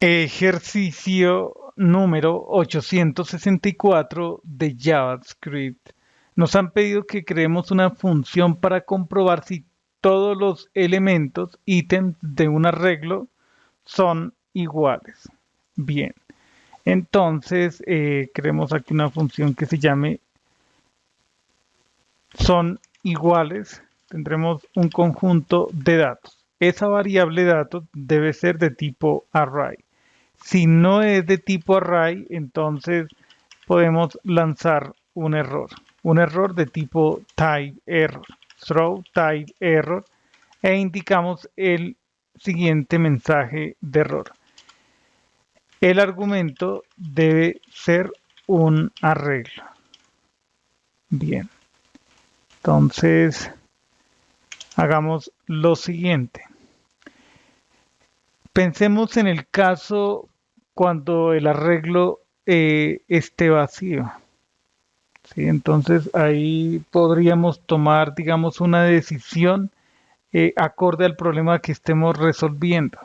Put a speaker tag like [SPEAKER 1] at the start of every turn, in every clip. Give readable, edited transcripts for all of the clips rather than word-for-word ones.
[SPEAKER 1] Ejercicio número 864 de JavaScript. Nos han pedido que creemos una función para comprobar si todos los elementos, ítems de un arreglo son iguales. Bien, entonces creemos aquí una función que se llame son iguales. Tendremos un conjunto de datos. Esa variable datos debe ser de tipo array. Si no es de tipo array, entonces podemos lanzar un error de tipo type error, throw type error, e indicamos el siguiente mensaje de error. El argumento debe ser un arreglo. Bien, entonces hagamos lo siguiente. Pensemos en el caso cuando el arreglo esté vacío. ¿Sí? Entonces ahí podríamos tomar, digamos, una decisión acorde al problema que estemos resolviendo.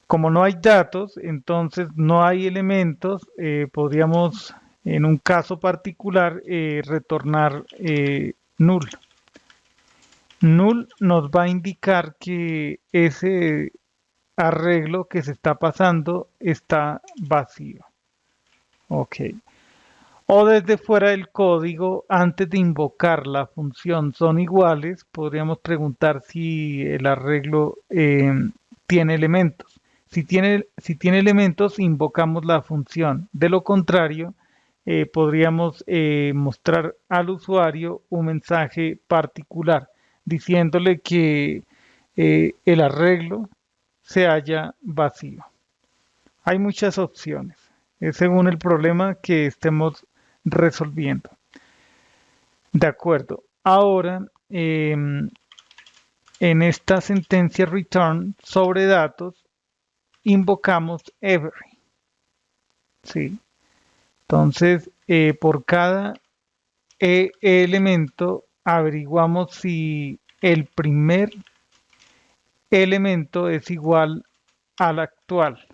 [SPEAKER 1] Como no hay datos, entonces no hay elementos, podríamos en un caso particular retornar null. Null nos va a indicar que ese arreglo que se está pasando está vacío. Ok. O desde fuera del código, antes de invocar la función son iguales, podríamos preguntar si el arreglo tiene elementos. Si tiene elementos, invocamos la función. De lo contrario, podríamos mostrar al usuario un mensaje particular diciéndole que el arreglo se halla vacío. Hay muchas opciones, es según el problema que estemos resolviendo. De acuerdo. Ahora, en esta sentencia return sobre datos, invocamos every. ¿Sí? Entonces, por cada elemento, averiguamos si el primer elemento es igual al actual.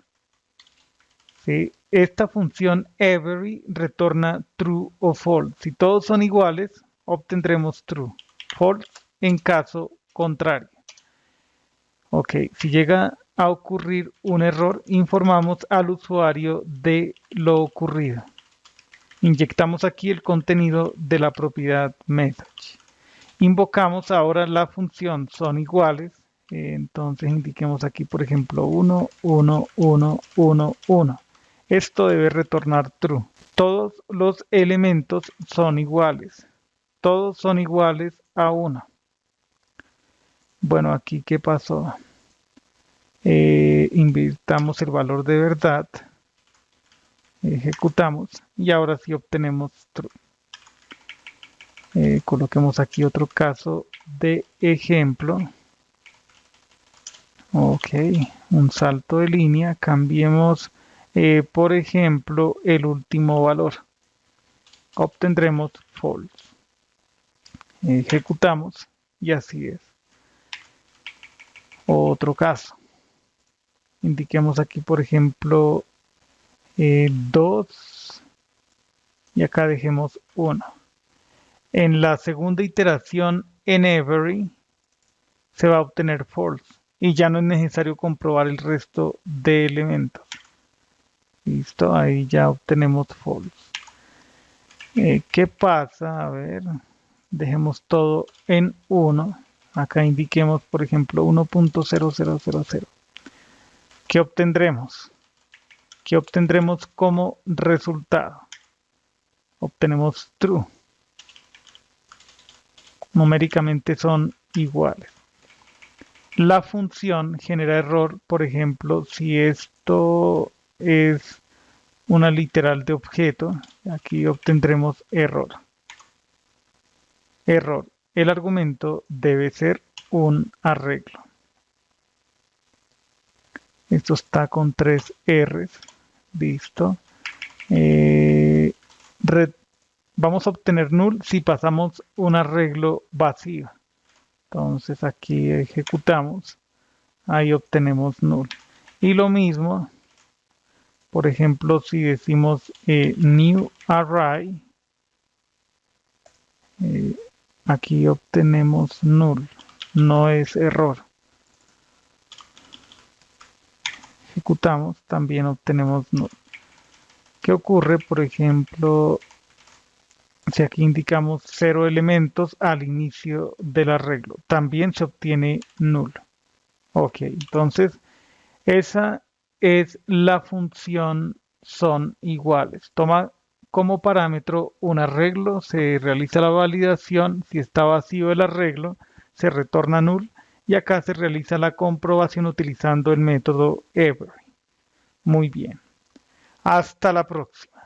[SPEAKER 1] ¿Sí? Esta función every retorna true o false. Si todos son iguales, obtendremos true. False en caso contrario. Ok, si llega a ocurrir un error, informamos al usuario de lo ocurrido. Inyectamos aquí el contenido de la propiedad message. Invocamos ahora la función son iguales. Entonces indiquemos aquí, por ejemplo, 1, 1, 1, 1, 1. Esto debe retornar true. Todos los elementos son iguales. Todos son iguales a 1. Bueno, aquí ¿qué pasó? Invirtamos el valor de verdad. Ejecutamos y ahora sí obtenemos true. Coloquemos aquí otro caso de ejemplo. Ok, un salto de línea. Cambiemos, por ejemplo, el último valor. Obtendremos false. Ejecutamos y así es. Otro caso. Indiquemos aquí, por ejemplo, 2 y acá dejemos 1. En la segunda iteración en every se va a obtener false y ya no es necesario comprobar el resto de elementos. Listo, ahí ya obtenemos false. ¿Qué pasa? A ver, dejemos todo en 1. Acá indiquemos, por ejemplo, 1.0000. ¿Qué obtendremos? ¿Qué obtendremos como resultado? Obtenemos true. Numéricamente son iguales. La función genera error, por ejemplo, si esto es una literal de objeto, aquí obtendremos error. Error. El argumento debe ser un arreglo. Esto está con 3 R's. Listo. Vamos a obtener null si pasamos un arreglo vacío. Entonces aquí ejecutamos. Ahí obtenemos null. Y lo mismo Por ejemplo, si decimos new array, eh, aquí obtenemos null, no es error. Ejecutamos, también obtenemos null. ¿Qué ocurre, por ejemplo, si aquí indicamos 0 elementos al inicio del arreglo? También se obtiene null. Ok, entonces esa es la función son iguales. Toma como parámetro un arreglo, se realiza la validación, si está vacío el arreglo, se retorna null y acá se realiza la comprobación utilizando el método every. Muy bien. Hasta la próxima.